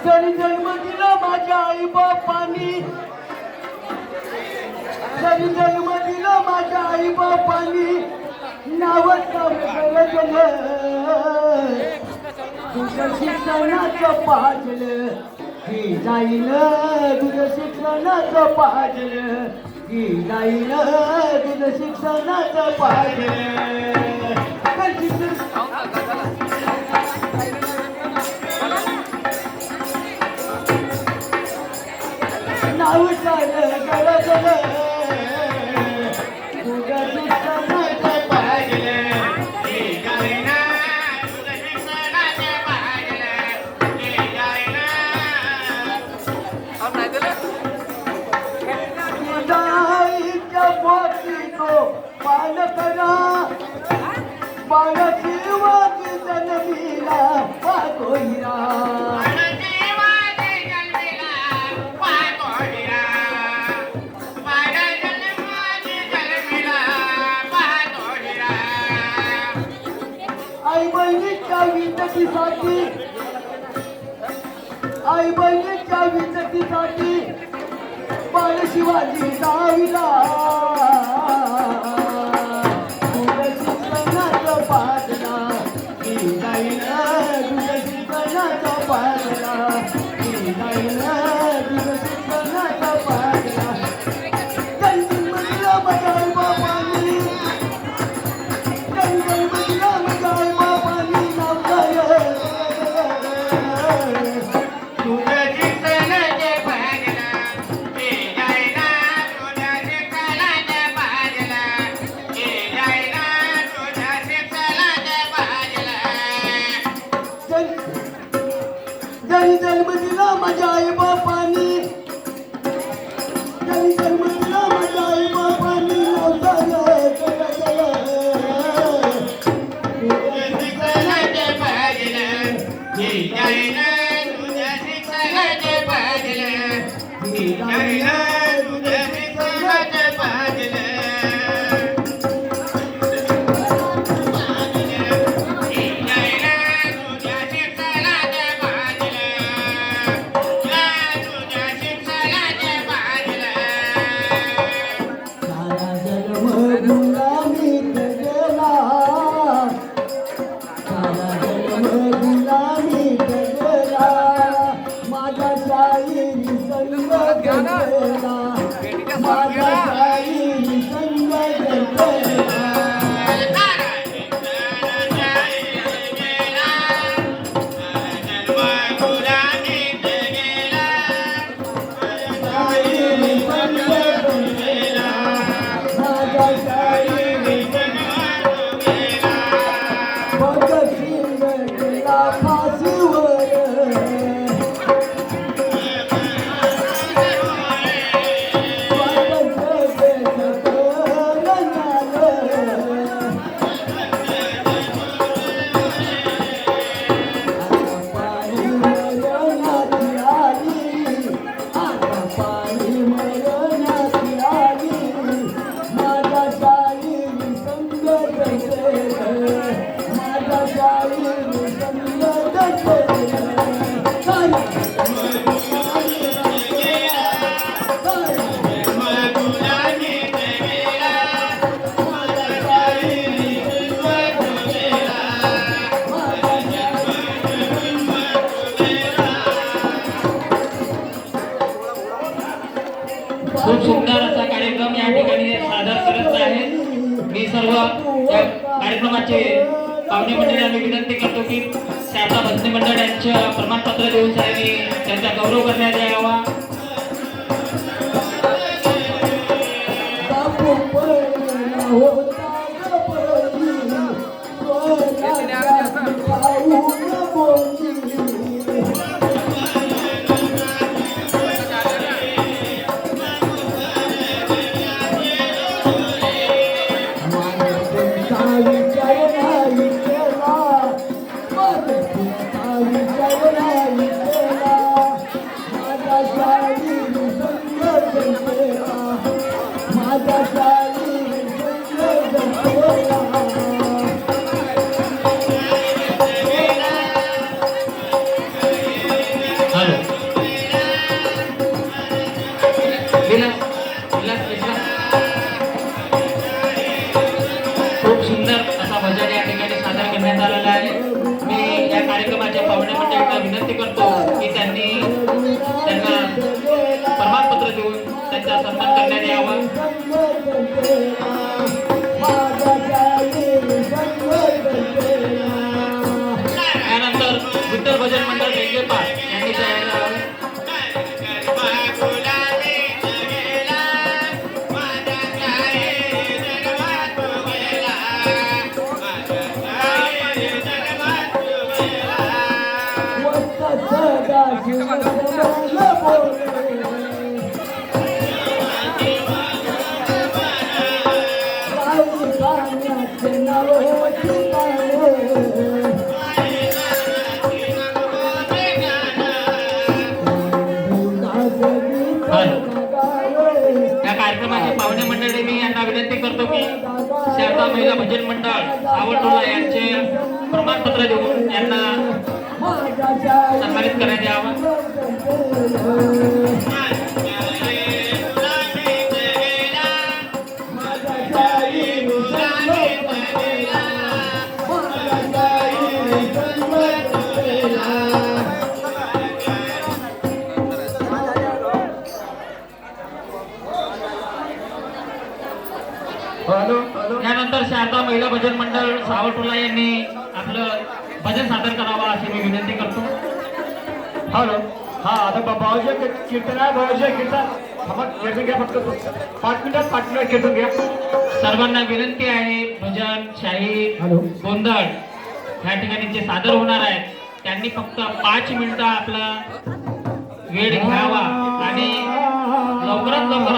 जरी जन्म दिला माझ्या आई बापानी, जरी जन्म दिला माझ्या आई बापानी, नावच गेलं तुझं शिक्षणाचं पाजलं की जाईल, तुझं शिक्षणाचं पाजलं की जाईल, तुझं शिक्षणाचं पाजलं. नाव झालं गळगलं तुझं शिक्षणाचं पाजलं की जाईल, तुझं शिक्षणाचं पाजलं की जाईल. तुझ्या पोटी तो बालकरा बाळाची वाटी जन्मीला पाहतो हिरा. आई बहिणीच्या विजतीसाठी, आई बहिणीच्या विजतीसाठी बाळ शिवाजी गाविला. तुझं शिक्षणाचं पाजला की जाईल, तुझं शिक्षणाचं पाजला की जाईल, तुझं शिक्षणाचं पाजला. जन्मदिला माझ्या आई बापानी, जन्मदिला माझ्या आई बापानी नाव झालं तुझं शिक्षणाचं पाजला की जाईल, तुझं शिक्षणाचं पाजला की जाईल, तुझं शिक्षणाचं पाजला. जरी जन्म दिला माझ्या आई बापानी, जरी जन्म दिला माझ्या आई बापानी नाव झालं तुझं शिक्षणाचं पाजलं की जाईल, तुझं शिक्षणाचं पाजलं की जाईल, तुझं शिक्षणाचं पाजलं. सारा जन्म गुलामीत गेला, सारा जन्म गुलामीत गेला, माझा शाहिरी संग गेला, माझा शाहिरी संग गेला. खूप सुंदर असा कार्यक्रम या ठिकाणी सादर करत आहे. मी सर्व या कार्यक्रमाचे पाहुणे मंडळांना विनंती करतो की शारदा भजनी मंडळ यांच्या प्रमाणपत्र देऊन त्यांचा गौरव करण्यात यावा. विचार सन्मान करण्यात यावा. त्यानंतर विठ्ठल भजन मंडळ बेंगेपार यांनी तयार करावे. या कार्यक्रमाचे पाहुणे मंडळी मी यांना विनंती करतो की शारदा महिला भजन मंडळ आवडतोला यांचे प्रमाणपत्र देऊन यांना सन्मानित करण्यात यावं. यानंतर शारदा महिला भजन मंडळ सावटोला यांनी आपलं भजन सादर करावं अशी मी विनंती करतो. हॅलो हा आता बाबाजी कीर्तन आहे. बाबाजी कीर्तन कीर्तन घ्या फक्त 5 मिनिटात कीर्तन घ्या. सर्वांना विनंती आहे भजन शाही गोंधळ या ठिकाणी जे सादर होणार आहे त्यांनी फक्त 5 मिनिटं आपला वेळ घ्यावा आणि लवकरात लवकर